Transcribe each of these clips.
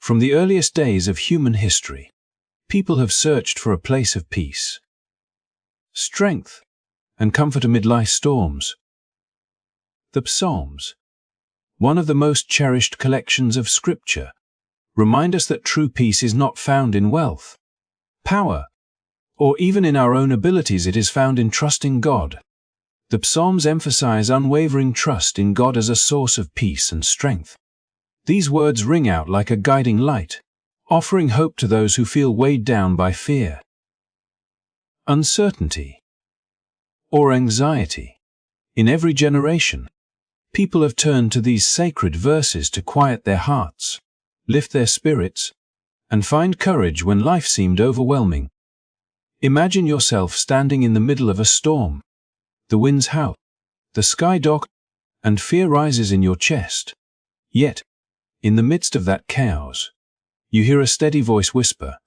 From the earliest days of human history, people have searched for a place of peace, strength, and comfort amid life's storms. The Psalms, one of the most cherished collections of Scripture, remind us that true peace is not found in wealth, power, or even in our own abilities. It is found in trusting God. The Psalms emphasize unwavering trust in God as a source of peace and strength. These words ring out like a guiding light, offering hope to those who feel weighed down by fear, uncertainty, or anxiety. In every generation, people have turned to these sacred verses to quiet their hearts, lift their spirits, and find courage when life seemed overwhelming. Imagine yourself standing in the middle of a storm. The winds howl, the sky darkens, and fear rises in your chest. Yet, in the midst of that chaos, you hear a steady voice whisper,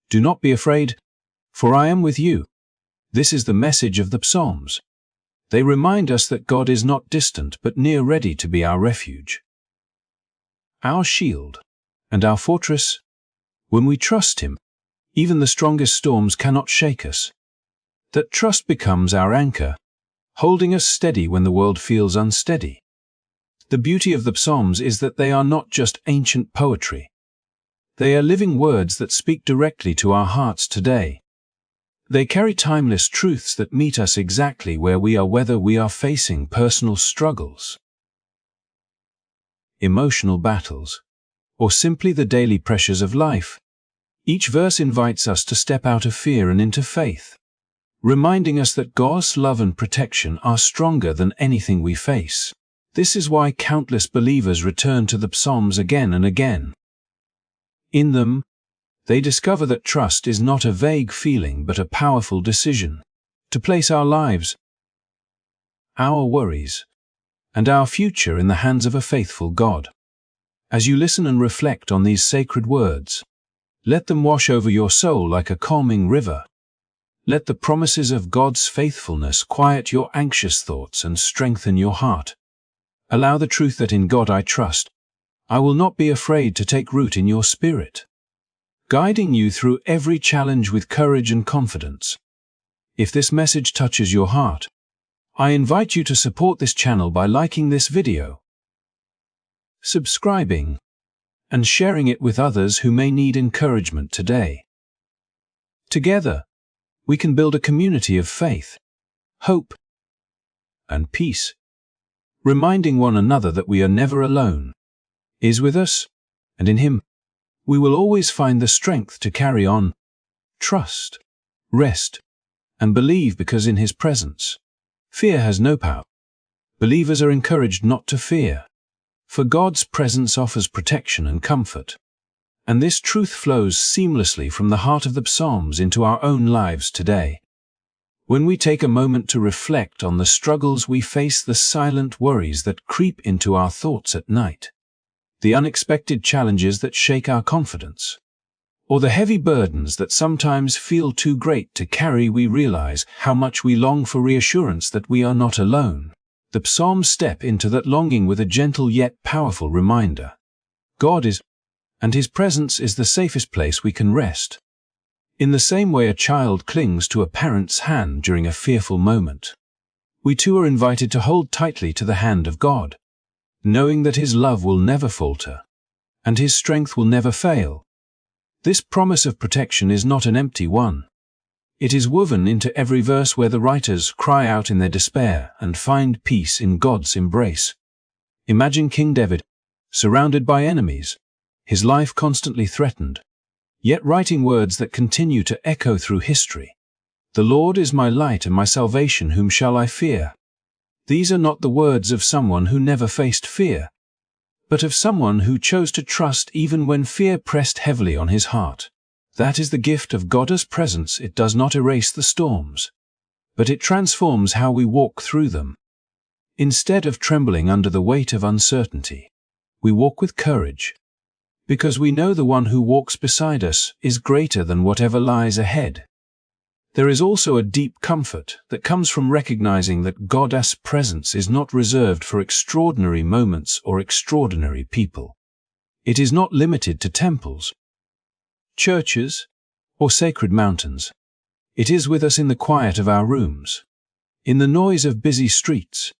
"Do not be afraid, for I am with you." This is the message of the Psalms. They remind us that God is not distant but near, ready to be our refuge, our shield, and our fortress. When we trust Him, even the strongest storms cannot shake us. That trust becomes our anchor, holding us steady when the world feels unsteady. The beauty of the Psalms is that they are not just ancient poetry. They are living words that speak directly to our hearts today. They carry timeless truths that meet us exactly where we are, whether we are facing personal struggles, emotional battles, or simply the daily pressures of life. Each verse invites us to step out of fear and into faith, reminding us that God's love and protection are stronger than anything we face. This is why countless believers return to the Psalms again and again. In them, they discover that trust is not a vague feeling but a powerful decision to place our lives, our worries, and our future in the hands of a faithful God. As you listen and reflect on these sacred words, let them wash over your soul like a calming river. Let the promises of God's faithfulness quiet your anxious thoughts and strengthen your heart. Allow the truth that in God I trust, I will not be afraid to take root in your spirit, guiding you through every challenge with courage and confidence. If this message touches your heart, I invite you to support this channel by liking this video, subscribing, and sharing it with others who may need encouragement today. Together, we can build a community of faith, hope, and peace, reminding one another that we are never alone, is with us, and in Him, we will always find the strength to carry on, trust, rest, and believe, because in His presence, fear has no power. Believers are encouraged not to fear, for God's presence offers protection and comfort. And this truth flows seamlessly from the heart of the Psalms into our own lives today. When we take a moment to reflect on the struggles we face, the silent worries that creep into our thoughts at night, the unexpected challenges that shake our confidence, or the heavy burdens that sometimes feel too great to carry, we realize how much we long for reassurance that we are not alone. The Psalms step into that longing with a gentle yet powerful reminder. God is, and His presence is the safest place we can rest. In the same way a child clings to a parent's hand during a fearful moment, we too are invited to hold tightly to the hand of God, knowing that His love will never falter, and His strength will never fail. This promise of protection is not an empty one. It is woven into every verse where the writers cry out in their despair and find peace in God's embrace. Imagine King David, surrounded by enemies, his life constantly threatened, yet writing words that continue to echo through history. "The Lord is my light and my salvation, whom shall I fear?" These are not the words of someone who never faced fear, but of someone who chose to trust even when fear pressed heavily on his heart. That is the gift of God's presence. It does not erase the storms, but it transforms how we walk through them. Instead of trembling under the weight of uncertainty, we walk with courage, because we know the one who walks beside us is greater than whatever lies ahead. There is also a deep comfort that comes from recognizing that God's presence is not reserved for extraordinary moments or extraordinary people. It is not limited to temples, churches, or sacred mountains. It is with us in the quiet of our rooms, in the noise of busy streets,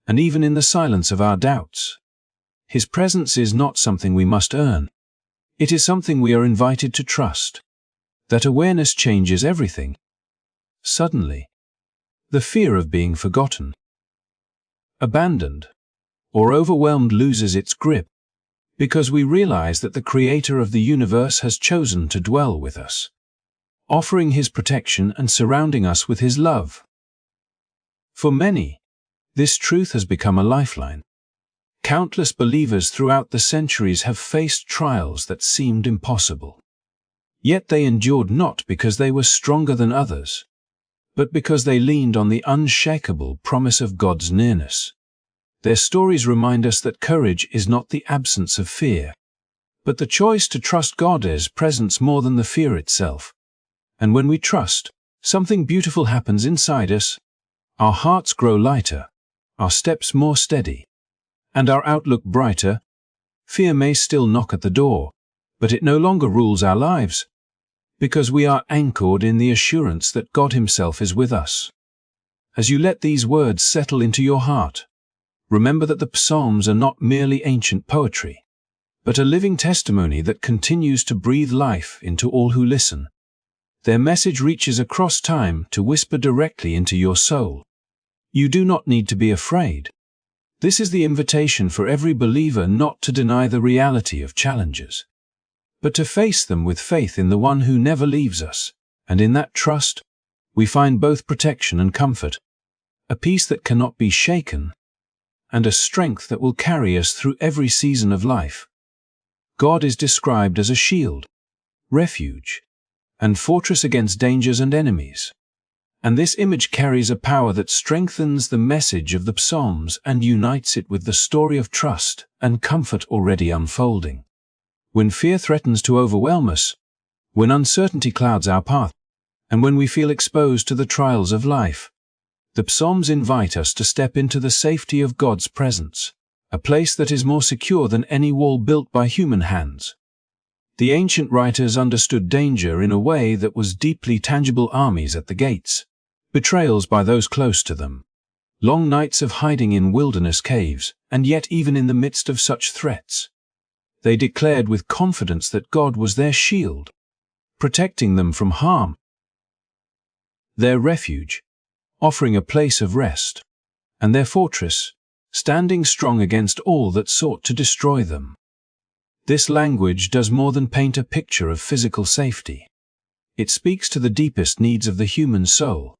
and even in the silence of our doubts. His presence is not something we must earn. It is something we are invited to trust. That awareness changes everything. Suddenly, the fear of being forgotten, abandoned, or overwhelmed loses its grip, because we realize that the Creator of the universe has chosen to dwell with us, offering His protection and surrounding us with His love. For many, this truth has become a lifeline. Countless believers throughout the centuries have faced trials that seemed impossible. Yet they endured not because they were stronger than others, but because they leaned on the unshakable promise of God's nearness. Their stories remind us that courage is not the absence of fear, but the choice to trust God's presence more than the fear itself. And when we trust, something beautiful happens inside us. Our hearts grow lighter, our steps more steady, and our outlook brighter. Fear may still knock at the door, but it no longer rules our lives, because we are anchored in the assurance that God Himself is with us. As you let these words settle into your heart, remember that the Psalms are not merely ancient poetry, but a living testimony that continues to breathe life into all who listen. Their message reaches across time to whisper directly into your soul. You do not need to be afraid. This is the invitation for every believer not to deny the reality of challenges, but to face them with faith in the One who never leaves us, and in that trust, we find both protection and comfort, a peace that cannot be shaken, and a strength that will carry us through every season of life. God is described as a shield, refuge, and fortress against dangers and enemies. And this image carries a power that strengthens the message of the Psalms and unites it with the story of trust and comfort already unfolding. When fear threatens to overwhelm us, when uncertainty clouds our path, and when we feel exposed to the trials of life, the Psalms invite us to step into the safety of God's presence, a place that is more secure than any wall built by human hands. The ancient writers understood danger in a way that was deeply tangible: armies at the gates, betrayals by those close to them, long nights of hiding in wilderness caves, and yet even in the midst of such threats, they declared with confidence that God was their shield, protecting them from harm, their refuge, offering a place of rest, and their fortress, standing strong against all that sought to destroy them. This language does more than paint a picture of physical safety. It speaks to the deepest needs of the human soul.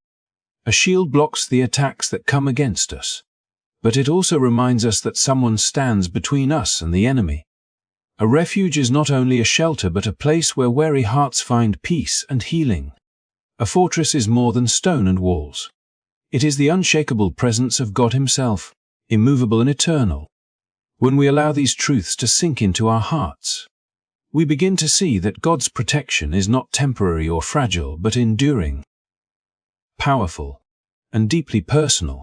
A shield blocks the attacks that come against us, but it also reminds us that someone stands between us and the enemy. A refuge is not only a shelter but a place where weary hearts find peace and healing. A fortress is more than stone and walls. It is the unshakable presence of God Himself, immovable and eternal. When we allow these truths to sink into our hearts, we begin to see that God's protection is not temporary or fragile but enduring, powerful, and deeply personal.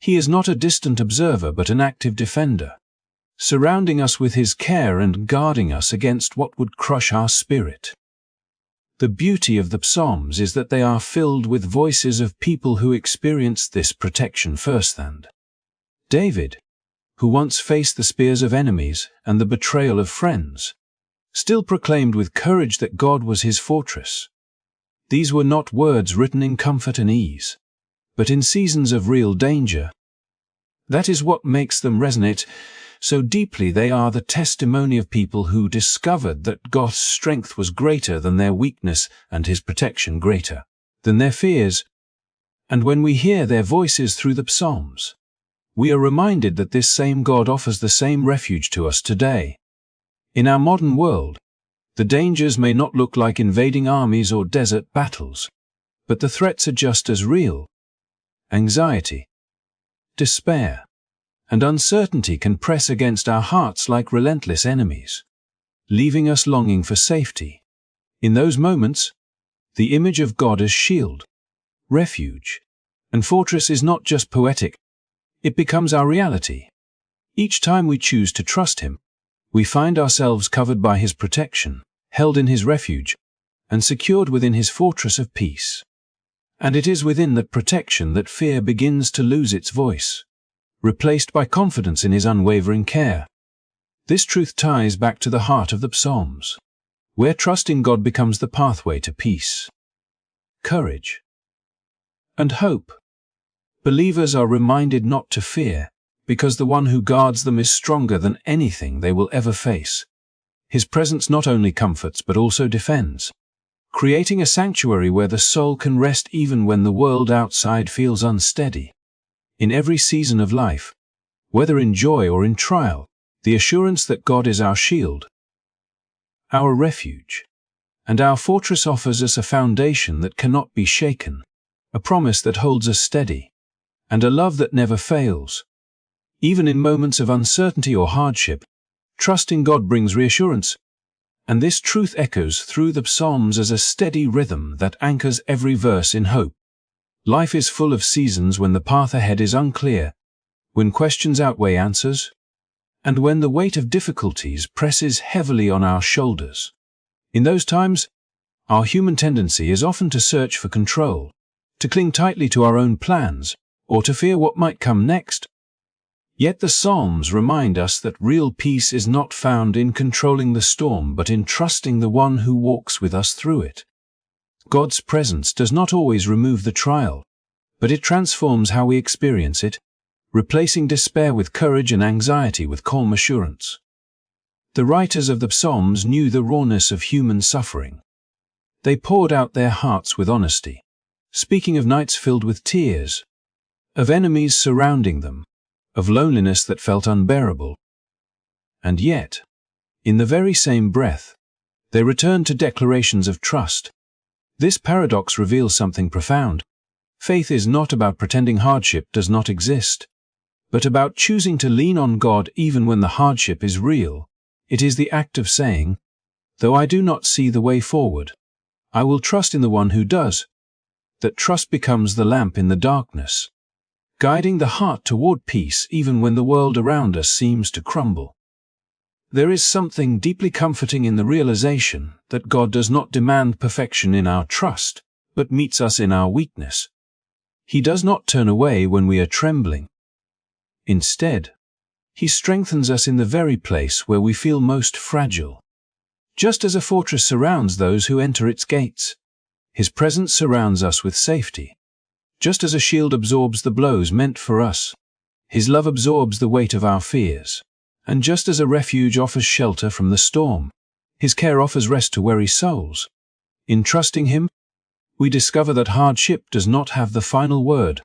He is not a distant observer but an active defender, surrounding us with His care and guarding us against what would crush our spirit. The beauty of the Psalms is that they are filled with voices of people who experienced this protection firsthand. David, who once faced the spears of enemies and the betrayal of friends, still proclaimed with courage that God was his fortress. These were not words written in comfort and ease, but in seasons of real danger. That is what makes them resonate so deeply. They are the testimony of people who discovered that God's strength was greater than their weakness and His protection greater than their fears. And when we hear their voices through the Psalms, we are reminded that this same God offers the same refuge to us today. In our modern world, the dangers may not look like invading armies or desert battles, but the threats are just as real. Anxiety, despair, and uncertainty can press against our hearts like relentless enemies, leaving us longing for safety. In those moments, the image of God as shield, refuge, and fortress is not just poetic, it becomes our reality. Each time we choose to trust Him, we find ourselves covered by His protection, held in His refuge, and secured within His fortress of peace. And it is within that protection that fear begins to lose its voice, replaced by confidence in His unwavering care. This truth ties back to the heart of the Psalms, where trusting God becomes the pathway to peace, courage, and hope. Believers are reminded not to fear, because the one who guards them is stronger than anything they will ever face. His presence not only comforts but also defends, creating a sanctuary where the soul can rest even when the world outside feels unsteady. In every season of life, whether in joy or in trial, the assurance that God is our shield, our refuge, and our fortress offers us a foundation that cannot be shaken, a promise that holds us steady, and a love that never fails. Even in moments of uncertainty or hardship, trusting God brings reassurance, and this truth echoes through the Psalms as a steady rhythm that anchors every verse in hope. Life is full of seasons when the path ahead is unclear, when questions outweigh answers, and when the weight of difficulties presses heavily on our shoulders. In those times, our human tendency is often to search for control, to cling tightly to our own plans, or to fear what might come next. Yet the Psalms remind us that real peace is not found in controlling the storm but in trusting the one who walks with us through it. God's presence does not always remove the trial, but it transforms how we experience it, replacing despair with courage and anxiety with calm assurance. The writers of the Psalms knew the rawness of human suffering. They poured out their hearts with honesty, speaking of nights filled with tears, of enemies surrounding them, of loneliness that felt unbearable. And yet, in the very same breath, they returned to declarations of trust. This paradox reveals something profound. Faith is not about pretending hardship does not exist, but about choosing to lean on God even when the hardship is real. It is the act of saying, "Though I do not see the way forward, I will trust in the one who does." That trust becomes the lamp in the darkness, guiding the heart toward peace even when the world around us seems to crumble. There is something deeply comforting in the realization that God does not demand perfection in our trust, but meets us in our weakness. He does not turn away when we are trembling. Instead, He strengthens us in the very place where we feel most fragile. Just as a fortress surrounds those who enter its gates, His presence surrounds us with safety. Just as a shield absorbs the blows meant for us, His love absorbs the weight of our fears. And just as a refuge offers shelter from the storm, His care offers rest to weary souls. In trusting Him, we discover that hardship does not have the final word,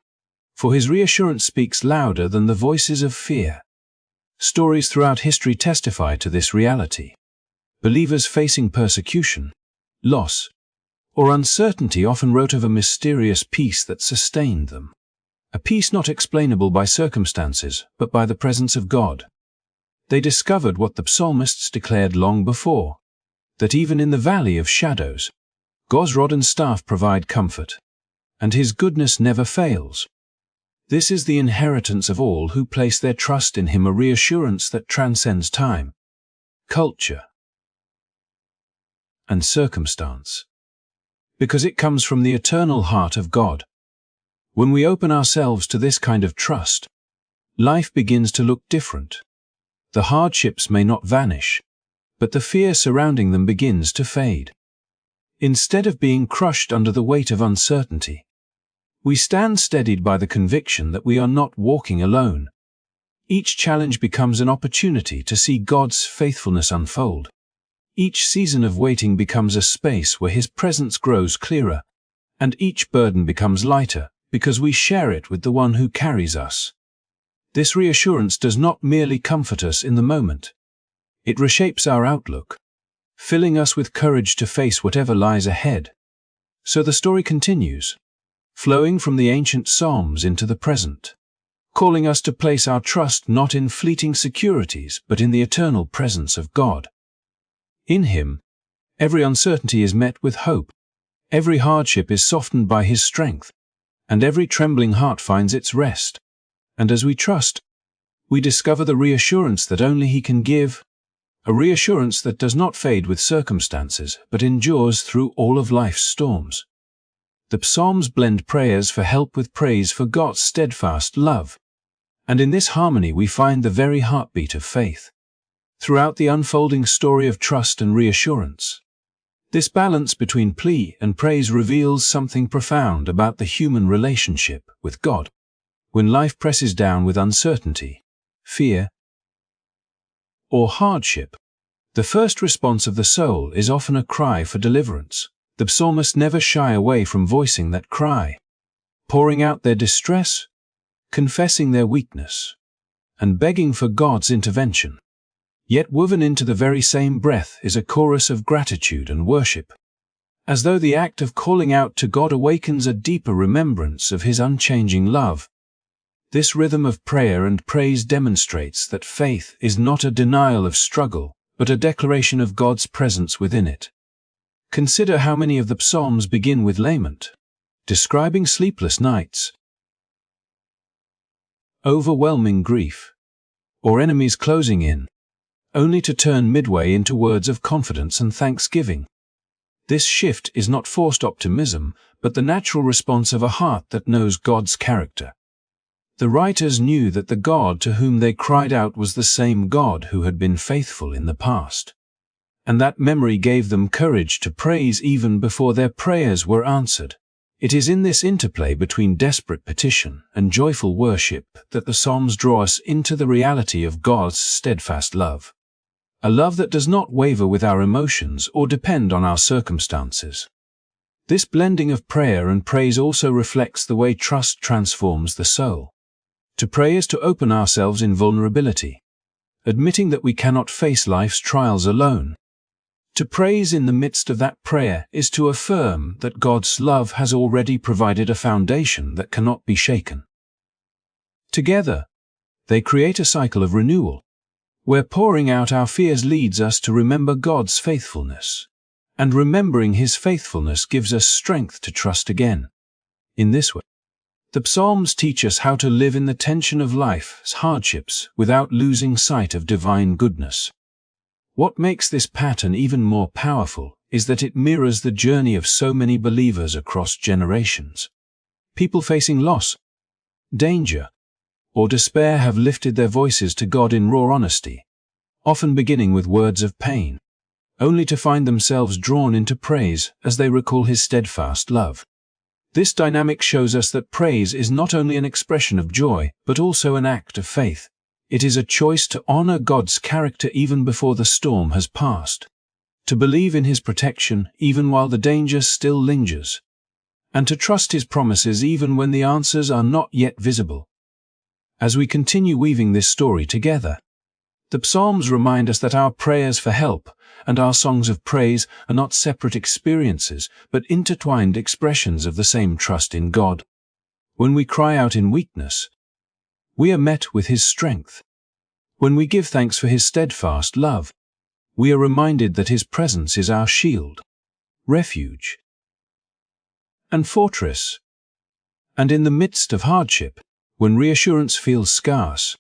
for His reassurance speaks louder than the voices of fear. Stories throughout history testify to this reality. Believers facing persecution, loss, or uncertainty often wrote of a mysterious peace that sustained them. A peace not explainable by circumstances, but by the presence of God. They discovered what the psalmists declared long before, that even in the valley of shadows, God's rod and staff provide comfort, and His goodness never fails. This is the inheritance of all who place their trust in Him, a reassurance that transcends time, culture, and circumstance, because it comes from the eternal heart of God. When we open ourselves to this kind of trust, life begins to look different. The hardships may not vanish, but the fear surrounding them begins to fade. Instead of being crushed under the weight of uncertainty, we stand steadied by the conviction that we are not walking alone. Each challenge becomes an opportunity to see God's faithfulness unfold. Each season of waiting becomes a space where His presence grows clearer, and each burden becomes lighter because we share it with the one who carries us. This reassurance does not merely comfort us in the moment. It reshapes our outlook, filling us with courage to face whatever lies ahead. So the story continues, flowing from the ancient Psalms into the present, calling us to place our trust not in fleeting securities but in the eternal presence of God. In Him, every uncertainty is met with hope, every hardship is softened by His strength, and every trembling heart finds its rest. And as we trust, we discover the reassurance that only He can give, a reassurance that does not fade with circumstances but endures through all of life's storms. The Psalms blend prayers for help with praise for God's steadfast love. And in this harmony we find the very heartbeat of faith. Throughout the unfolding story of trust and reassurance, this balance between plea and praise reveals something profound about the human relationship with God. When life presses down with uncertainty, fear, or hardship, the first response of the soul is often a cry for deliverance. The psalmists never shy away from voicing that cry, pouring out their distress, confessing their weakness, and begging for God's intervention. Yet woven into the very same breath is a chorus of gratitude and worship, as though the act of calling out to God awakens a deeper remembrance of His unchanging love. This rhythm of prayer and praise demonstrates that faith is not a denial of struggle, but a declaration of God's presence within it. Consider how many of the Psalms begin with lament, describing sleepless nights, overwhelming grief, or enemies closing in, only to turn midway into words of confidence and thanksgiving. This shift is not forced optimism, but the natural response of a heart that knows God's character. The writers knew that the God to whom they cried out was the same God who had been faithful in the past. And that memory gave them courage to praise even before their prayers were answered. It is in this interplay between desperate petition and joyful worship that the Psalms draw us into the reality of God's steadfast love. A love that does not waver with our emotions or depend on our circumstances. This blending of prayer and praise also reflects the way trust transforms the soul. To pray is to open ourselves in vulnerability, admitting that we cannot face life's trials alone. To praise in the midst of that prayer is to affirm that God's love has already provided a foundation that cannot be shaken. Together, they create a cycle of renewal, where pouring out our fears leads us to remember God's faithfulness, and remembering His faithfulness gives us strength to trust again. In this way, the Psalms teach us how to live in the tension of life's hardships without losing sight of divine goodness. What makes this pattern even more powerful is that it mirrors the journey of so many believers across generations. People facing loss, danger, or despair have lifted their voices to God in raw honesty, often beginning with words of pain, only to find themselves drawn into praise as they recall His steadfast love. This dynamic shows us that praise is not only an expression of joy, but also an act of faith. It is a choice to honor God's character even before the storm has passed, to believe in His protection even while the danger still lingers, and to trust His promises even when the answers are not yet visible. As we continue weaving this story together, the Psalms remind us that our prayers for help and our songs of praise are not separate experiences, but intertwined expressions of the same trust in God. When we cry out in weakness, we are met with His strength. When we give thanks for His steadfast love, we are reminded that His presence is our shield, refuge, and fortress. And in the midst of hardship, when reassurance feels scarce,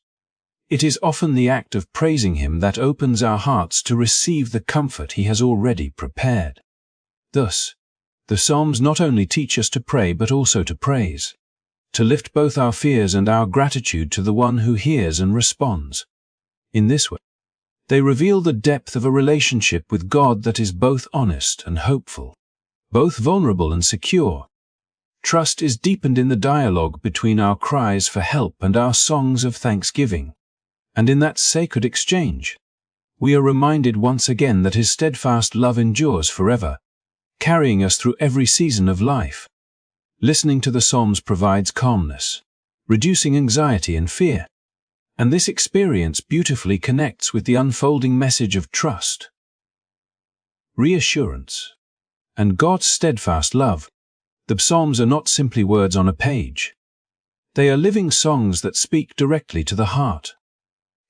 it is often the act of praising Him that opens our hearts to receive the comfort He has already prepared. Thus, the Psalms not only teach us to pray but also to praise, to lift both our fears and our gratitude to the One who hears and responds. In this way, they reveal the depth of a relationship with God that is both honest and hopeful, both vulnerable and secure. Trust is deepened in the dialogue between our cries for help and our songs of thanksgiving. And in that sacred exchange, we are reminded once again that His steadfast love endures forever, carrying us through every season of life. Listening to the Psalms provides calmness, reducing anxiety and fear. And this experience beautifully connects with the unfolding message of trust, reassurance, and God's steadfast love. The Psalms are not simply words on a page. They are living songs that speak directly to the heart,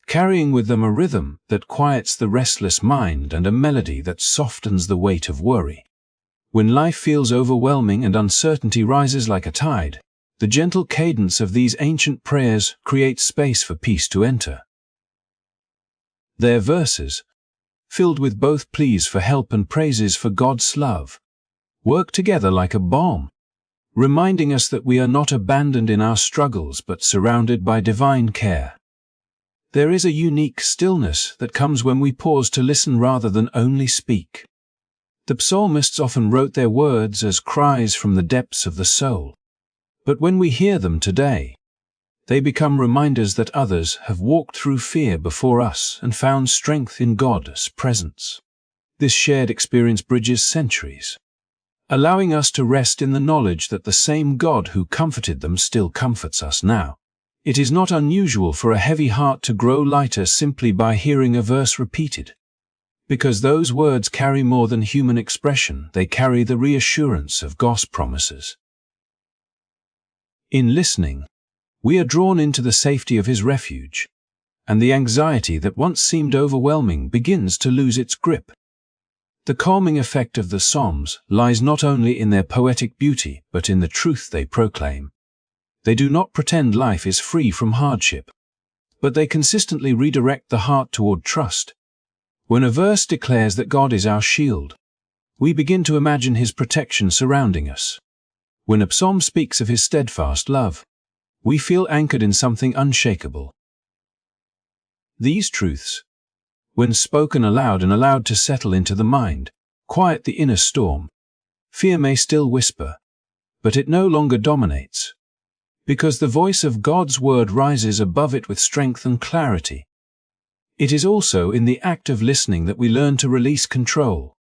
carrying with them a rhythm that quiets the restless mind and a melody that softens the weight of worry. When life feels overwhelming and uncertainty rises like a tide, the gentle cadence of these ancient prayers creates space for peace to enter. Their verses, filled with both pleas for help and praises for God's love, work together like a balm, reminding us that we are not abandoned in our struggles but surrounded by divine care. There is a unique stillness that comes when we pause to listen rather than only speak. The psalmists often wrote their words as cries from the depths of the soul. But when we hear them today, they become reminders that others have walked through fear before us and found strength in God's presence. This shared experience bridges centuries, allowing us to rest in the knowledge that the same God who comforted them still comforts us now. It is not unusual for a heavy heart to grow lighter simply by hearing a verse repeated. Because those words carry more than human expression, they carry the reassurance of God's promises. In listening, we are drawn into the safety of His refuge, and the anxiety that once seemed overwhelming begins to lose its grip. The calming effect of the Psalms lies not only in their poetic beauty but in the truth they proclaim. They do not pretend life is free from hardship, but they consistently redirect the heart toward trust. When a verse declares that God is our shield, we begin to imagine His protection surrounding us. When a psalm speaks of His steadfast love, we feel anchored in something unshakable. These truths, when spoken aloud and allowed to settle into the mind, quiet the inner storm. Fear may still whisper, but it no longer dominates, because the voice of God's word rises above it with strength and clarity. It is also in the act of listening that we learn to release control.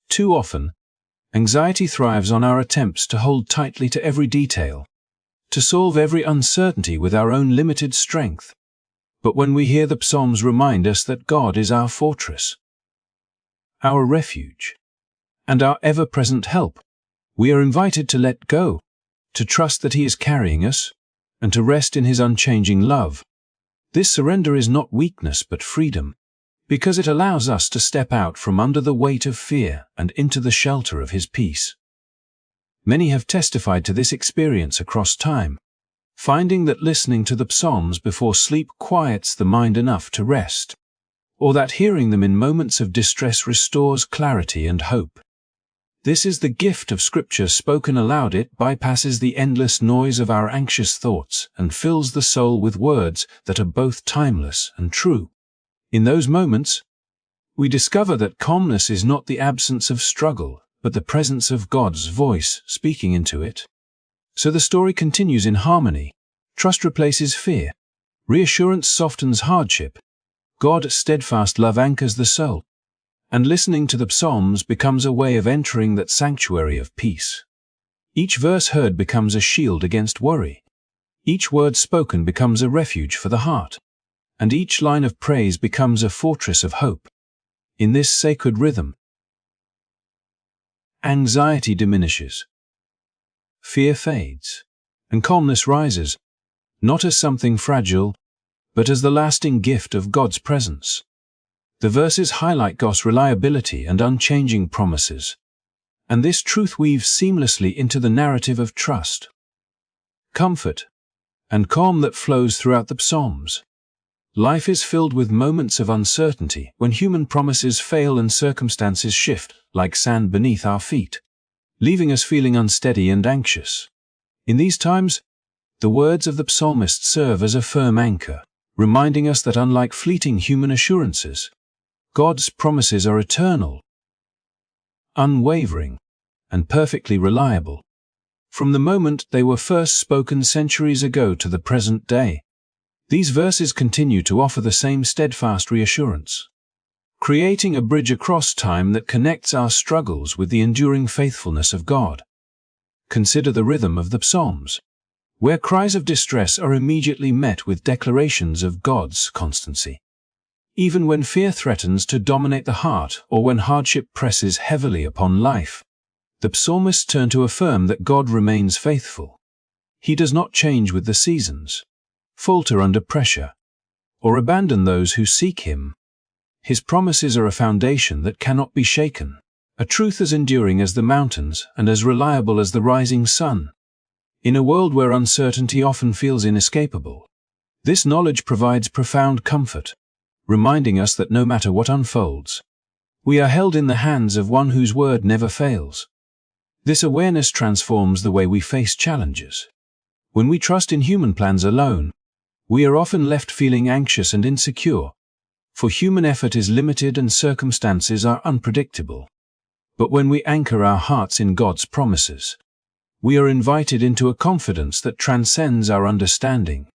Too often, anxiety thrives on our attempts to hold tightly to every detail, to solve every uncertainty with our own limited strength. But when we hear the Psalms remind us that God is our fortress, our refuge, and our ever-present help, we are invited to let go, to trust that He is carrying us, and to rest in His unchanging love. This surrender is not weakness but freedom, because it allows us to step out from under the weight of fear and into the shelter of His peace. Many have testified to this experience across time, finding that listening to the Psalms before sleep quiets the mind enough to rest, or that hearing them in moments of distress restores clarity and hope. This is the gift of Scripture spoken aloud. It bypasses the endless noise of our anxious thoughts and fills the soul with words that are both timeless and true. In those moments, we discover that calmness is not the absence of struggle, but the presence of God's voice speaking into it. So the story continues in harmony. Trust replaces fear. Reassurance softens hardship. God's steadfast love anchors the soul. And listening to the Psalms becomes a way of entering that sanctuary of peace. Each verse heard becomes a shield against worry. Each word spoken becomes a refuge for the heart. And each line of praise becomes a fortress of hope. In this sacred rhythm, anxiety diminishes, fear fades, and calmness rises, not as something fragile, but as the lasting gift of God's presence. The verses highlight God's reliability and unchanging promises, and this truth weaves seamlessly into the narrative of trust, comfort, and calm that flows throughout the Psalms. Life is filled with moments of uncertainty when human promises fail and circumstances shift like sand beneath our feet, leaving us feeling unsteady and anxious. In these times, the words of the psalmist serve as a firm anchor, reminding us that unlike fleeting human assurances, God's promises are eternal, unwavering, and perfectly reliable. From the moment they were first spoken centuries ago to the present day, these verses continue to offer the same steadfast reassurance, creating a bridge across time that connects our struggles with the enduring faithfulness of God. Consider the rhythm of the Psalms, where cries of distress are immediately met with declarations of God's constancy. Even when fear threatens to dominate the heart or when hardship presses heavily upon life, the psalmists turn to affirm that God remains faithful. He does not change with the seasons, falter under pressure, or abandon those who seek Him. His promises are a foundation that cannot be shaken, a truth as enduring as the mountains and as reliable as the rising sun. In a world where uncertainty often feels inescapable, this knowledge provides profound comfort, reminding us that no matter what unfolds, we are held in the hands of one whose word never fails. This awareness transforms the way we face challenges. When we trust in human plans alone, we are often left feeling anxious and insecure, for human effort is limited and circumstances are unpredictable. But when we anchor our hearts in God's promises, we are invited into a confidence that transcends our understanding,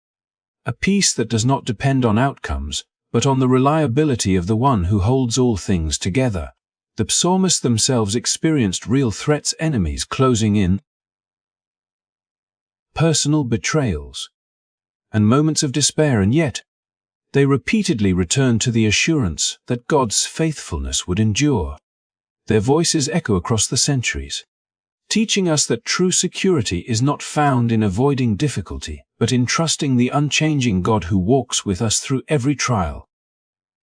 a peace that does not depend on outcomes, but on the reliability of the one who holds all things together. The psalmists themselves experienced real threats, enemies closing in, personal betrayals, and moments of despair, and yet they repeatedly returned to the assurance that God's faithfulness would endure. Their voices echo across the centuries, teaching us that true security is not found in avoiding difficulty, but in trusting the unchanging God who walks with us through every trial.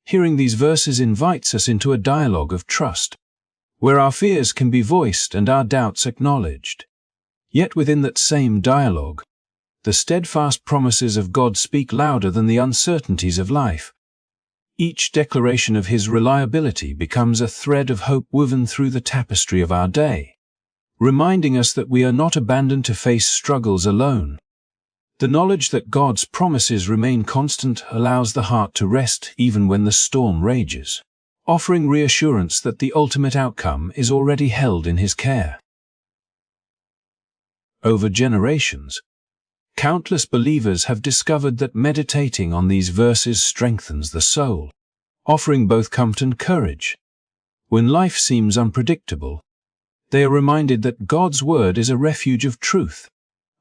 Hearing these verses invites us into a dialogue of trust, where our fears can be voiced and our doubts acknowledged. Yet within that same dialogue, the steadfast promises of God speak louder than the uncertainties of life. Each declaration of His reliability becomes a thread of hope woven through the tapestry of our day, reminding us that we are not abandoned to face struggles alone. The knowledge that God's promises remain constant allows the heart to rest even when the storm rages, offering reassurance that the ultimate outcome is already held in His care. Over generations, countless believers have discovered that meditating on these verses strengthens the soul, offering both comfort and courage. When life seems unpredictable, they are reminded that God's word is a refuge of truth,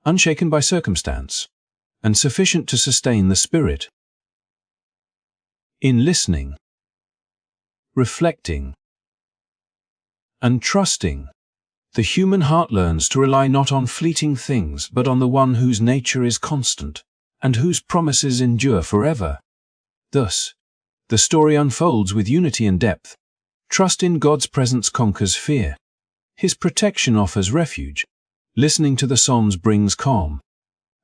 unshaken by circumstance, and sufficient to sustain the spirit. In listening, reflecting, and trusting, the human heart learns to rely not on fleeting things but on the one whose nature is constant, and whose promises endure forever. Thus, the story unfolds with unity and depth. Trust in God's presence conquers fear. His protection offers refuge. Listening to the Psalms brings calm,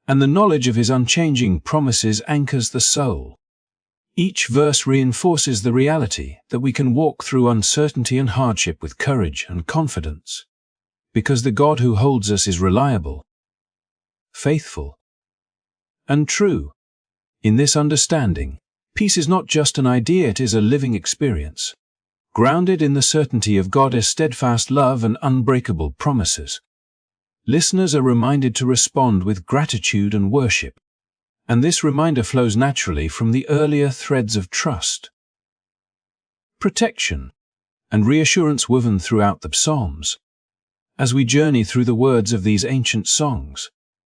and the knowledge of His unchanging promises anchors the soul. Each verse reinforces the reality that we can walk through uncertainty and hardship with courage and confidence, because the God who holds us is reliable, faithful, and true. In this understanding, peace is not just an idea, it is a living experience, grounded in the certainty of God's steadfast love and unbreakable promises. Listeners are reminded to respond with gratitude and worship, and this reminder flows naturally from the earlier threads of trust, protection, and reassurance woven throughout the Psalms. As we journey through the words of these ancient songs,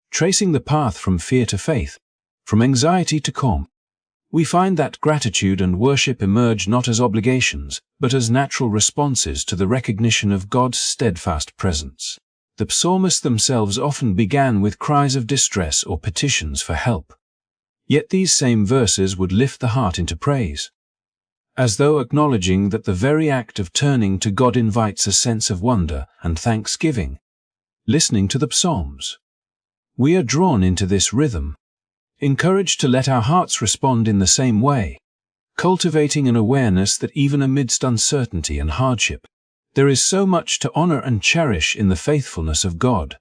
tracing the path from fear to faith, from anxiety to calm, we find that gratitude and worship emerge not as obligations, but as natural responses to the recognition of God's steadfast presence. The psalmists themselves often began with cries of distress or petitions for help. Yet these same verses would lift the heart into praise, as though acknowledging that the very act of turning to God invites a sense of wonder and thanksgiving. Listening to the Psalms, we are drawn into this rhythm, encouraged to let our hearts respond in the same way, cultivating an awareness that even amidst uncertainty and hardship, there is so much to honor and cherish in the faithfulness of God.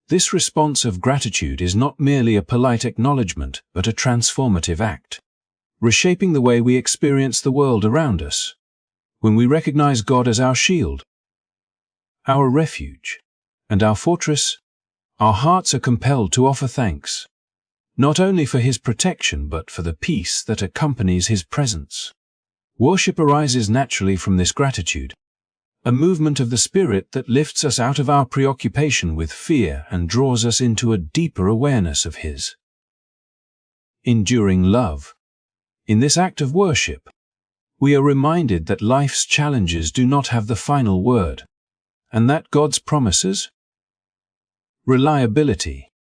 This response of gratitude is not merely a polite acknowledgement, but a transformative act, reshaping the way we experience the world around us. When we recognize God as our shield, our refuge, and our fortress, our hearts are compelled to offer thanks, not only for His protection but for the peace that accompanies His presence. Worship arises naturally from this gratitude, a movement of the Spirit that lifts us out of our preoccupation with fear and draws us into a deeper awareness of His enduring love. In this act of worship, we are reminded that life's challenges do not have the final word, and that God's promises, reliability,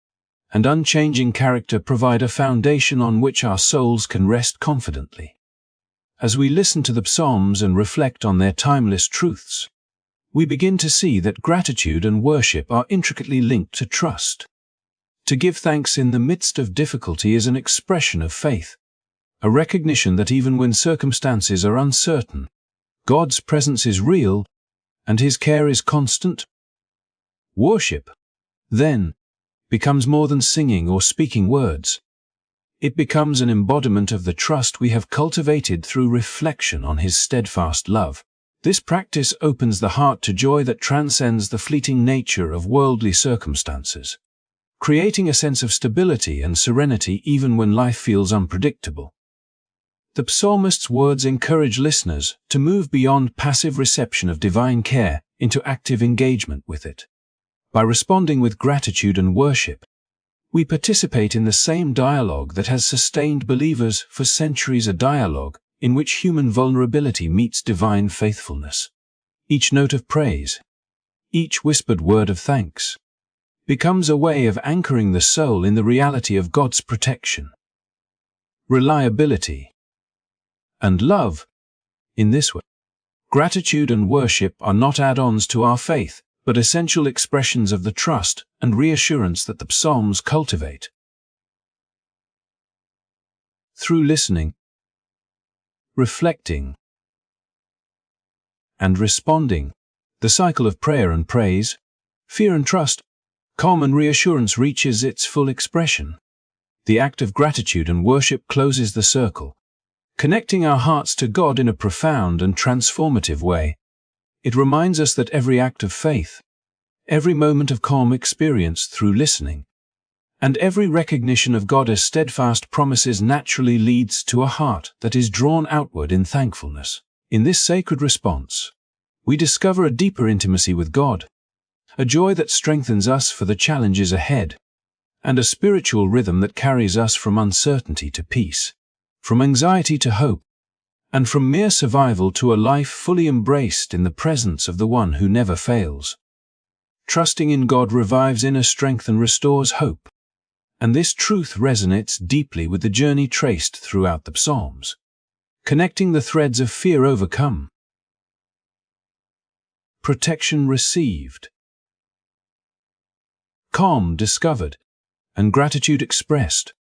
and unchanging character provide a foundation on which our souls can rest confidently. As we listen to the Psalms and reflect on their timeless truths, we begin to see that gratitude and worship are intricately linked to trust. To give thanks in the midst of difficulty is an expression of faith, a recognition that even when circumstances are uncertain, God's presence is real and His care is constant. Worship, then, becomes more than singing or speaking words. It becomes an embodiment of the trust we have cultivated through reflection on His steadfast love. This practice opens the heart to joy that transcends the fleeting nature of worldly circumstances, creating a sense of stability and serenity even when life feels unpredictable. The psalmist's words encourage listeners to move beyond passive reception of divine care into active engagement with it. By responding with gratitude and worship, we participate in the same dialogue that has sustained believers for centuries, a dialogue in which human vulnerability meets divine faithfulness. Each note of praise, each whispered word of thanks, becomes a way of anchoring the soul in the reality of God's protection, reliability, and love. In this way, gratitude and worship are not add-ons to our faith, but essential expressions of the trust and reassurance that the Psalms cultivate. Through listening, reflecting, and responding, the cycle of prayer and praise, fear and trust, calm and reassurance reaches its full expression. The act of gratitude and worship closes the circle, connecting our hearts to God in a profound and transformative way. It reminds us that every act of faith, every moment of calm experience through listening, and every recognition of God's steadfast promises naturally leads to a heart that is drawn outward in thankfulness. In this sacred response, we discover a deeper intimacy with God, a joy that strengthens us for the challenges ahead, and a spiritual rhythm that carries us from uncertainty to peace, from anxiety to hope, and from mere survival to a life fully embraced in the presence of the One who never fails. Trusting in God revives inner strength and restores hope, and this truth resonates deeply with the journey traced throughout the Psalms, connecting the threads of fear overcome, protection received, calm discovered, and gratitude expressed.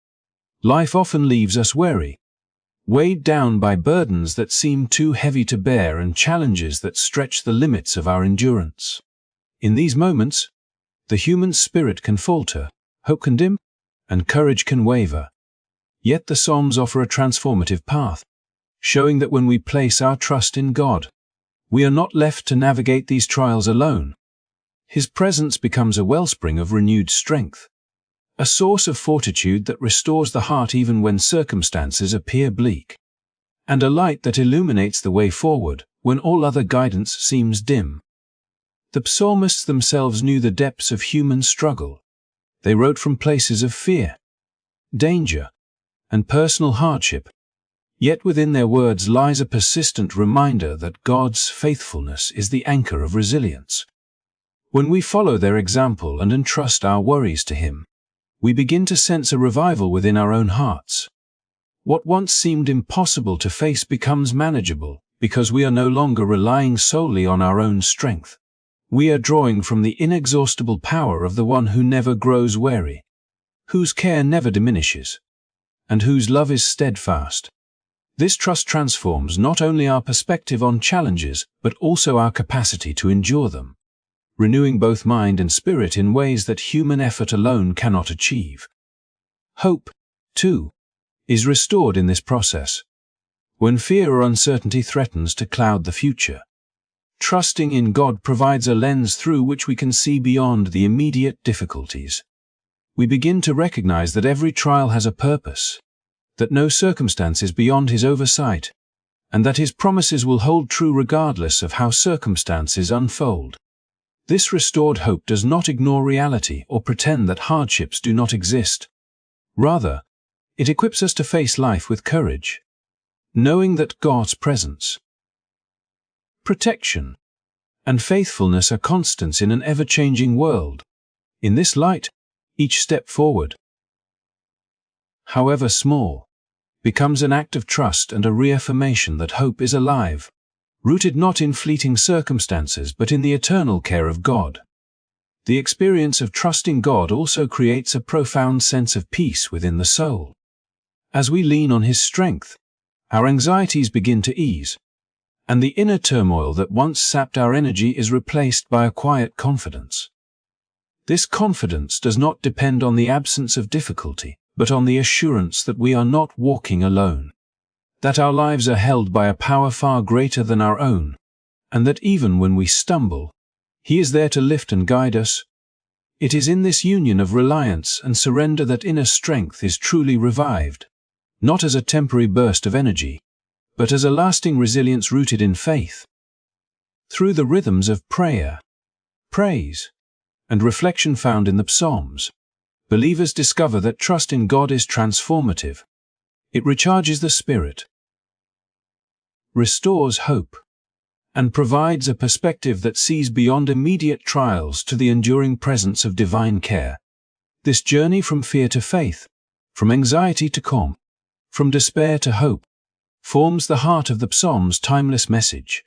Life often leaves us weary, weighed down by burdens that seem too heavy to bear and challenges that stretch the limits of our endurance. In these moments, the human spirit can falter, hope can dim, and courage can waver. Yet the Psalms offer a transformative path, showing that when we place our trust in God, we are not left to navigate these trials alone. His presence becomes a wellspring of renewed strength, a source of fortitude that restores the heart even when circumstances appear bleak, and a light that illuminates the way forward when all other guidance seems dim. The psalmists themselves knew the depths of human struggle. They wrote from places of fear, danger, and personal hardship, yet within their words lies a persistent reminder that God's faithfulness is the anchor of resilience. When we follow their example and entrust our worries to Him, we begin to sense a revival within our own hearts. What once seemed impossible to face becomes manageable because we are no longer relying solely on our own strength. We are drawing from the inexhaustible power of the One who never grows weary, whose care never diminishes, and whose love is steadfast. This trust transforms not only our perspective on challenges, but also our capacity to endure them, renewing both mind and spirit in ways that human effort alone cannot achieve. Hope, too, is restored in this process. When fear or uncertainty threatens to cloud the future, trusting in God provides a lens through which we can see beyond the immediate difficulties. We begin to recognize that every trial has a purpose, that no circumstance is beyond His oversight, and that His promises will hold true regardless of how circumstances unfold. This restored hope does not ignore reality or pretend that hardships do not exist. Rather, it equips us to face life with courage, knowing that God's presence, protection, and faithfulness are constants in an ever-changing world. In this light, each step forward, however small, becomes an act of trust and a reaffirmation that hope is alive, rooted not in fleeting circumstances but in the eternal care of God. The experience of trusting God also creates a profound sense of peace within the soul. As we lean on His strength, our anxieties begin to ease, and the inner turmoil that once sapped our energy is replaced by a quiet confidence. This confidence does not depend on the absence of difficulty, but on the assurance that we are not walking alone, that our lives are held by a power far greater than our own, and that even when we stumble, He is there to lift and guide us. It is in this union of reliance and surrender that inner strength is truly revived, not as a temporary burst of energy, but as a lasting resilience rooted in faith. Through the rhythms of prayer, praise, and reflection found in the Psalms, believers discover that trust in God is transformative. It recharges the spirit, restores hope, and provides a perspective that sees beyond immediate trials to the enduring presence of divine care. This journey from fear to faith, from anxiety to calm, from despair to hope, forms the heart of the Psalm's timeless message,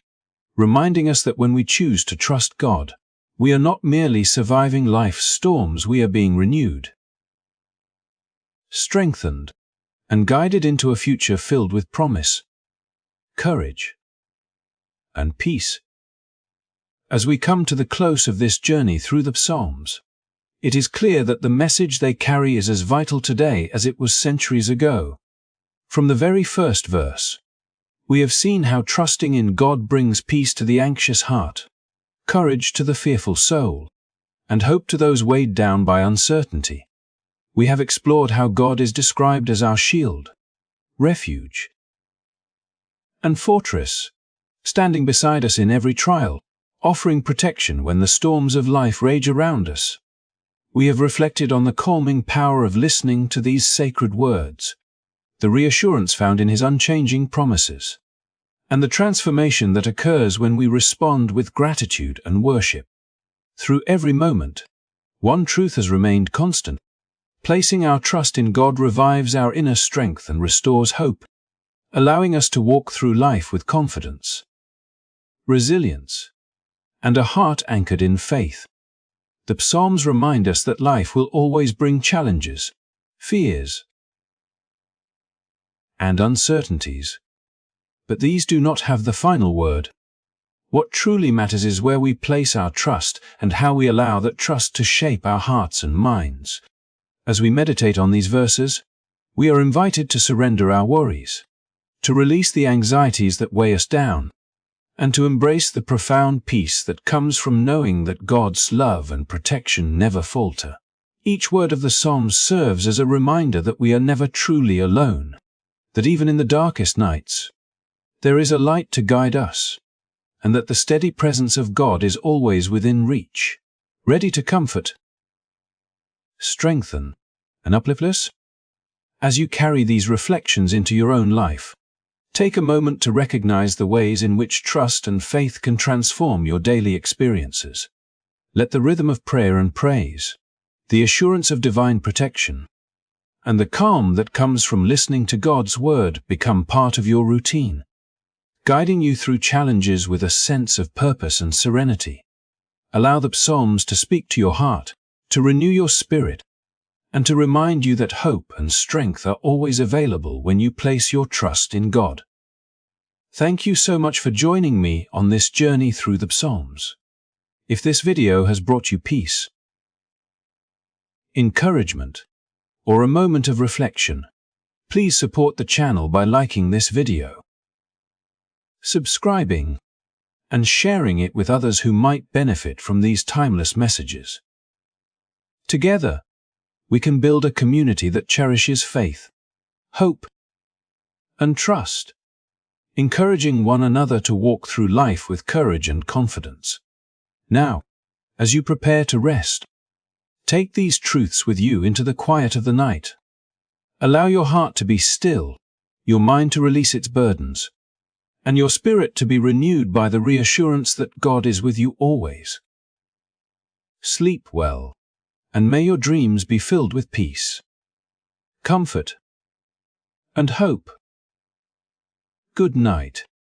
reminding us that when we choose to trust God, we are not merely surviving life's storms, we are being renewed, strengthened, and guided into a future filled with promise, courage, and peace. As we come to the close of this journey through the Psalms, it is clear that the message they carry is as vital today as it was centuries ago. From the very first verse, we have seen how trusting in God brings peace to the anxious heart, courage to the fearful soul, and hope to those weighed down by uncertainty. We have explored how God is described as our shield, refuge, and fortress, standing beside us in every trial, offering protection when the storms of life rage around us. We have reflected on the calming power of listening to these sacred words, the reassurance found in His unchanging promises, and the transformation that occurs when we respond with gratitude and worship. Through every moment, one truth has remained constant. Placing our trust in God revives our inner strength and restores hope, allowing us to walk through life with confidence, resilience, and a heart anchored in faith. The Psalms remind us that life will always bring challenges, fears, and uncertainties, but these do not have the final word. What truly matters is where we place our trust and how we allow that trust to shape our hearts and minds. As we meditate on these verses, we are invited to surrender our worries, to release the anxieties that weigh us down, and to embrace the profound peace that comes from knowing that God's love and protection never falter. Each word of the Psalms serves as a reminder that we are never truly alone, that even in the darkest nights, there is a light to guide us, and that the steady presence of God is always within reach, ready to comfort, strengthen, and uplift us. As you carry these reflections into your own life, take a moment to recognize the ways in which trust and faith can transform your daily experiences. Let the rhythm of prayer and praise, the assurance of divine protection, and the calm that comes from listening to God's word become part of your routine, guiding you through challenges with a sense of purpose and serenity. Allow the Psalms to speak to your heart, to renew your spirit, and to remind you that hope and strength are always available when you place your trust in God. Thank you so much for joining me on this journey through the Psalms. If this video has brought you peace, encouragement, or a moment of reflection, please support the channel by liking this video, subscribing, and sharing it with others who might benefit from these timeless messages. Together, we can build a community that cherishes faith, hope, and trust, encouraging one another to walk through life with courage and confidence. Now, as you prepare to rest, take these truths with you into the quiet of the night. Allow your heart to be still, your mind to release its burdens, and your spirit to be renewed by the reassurance that God is with you always. Sleep well, and may your dreams be filled with peace, comfort, and hope. Good night.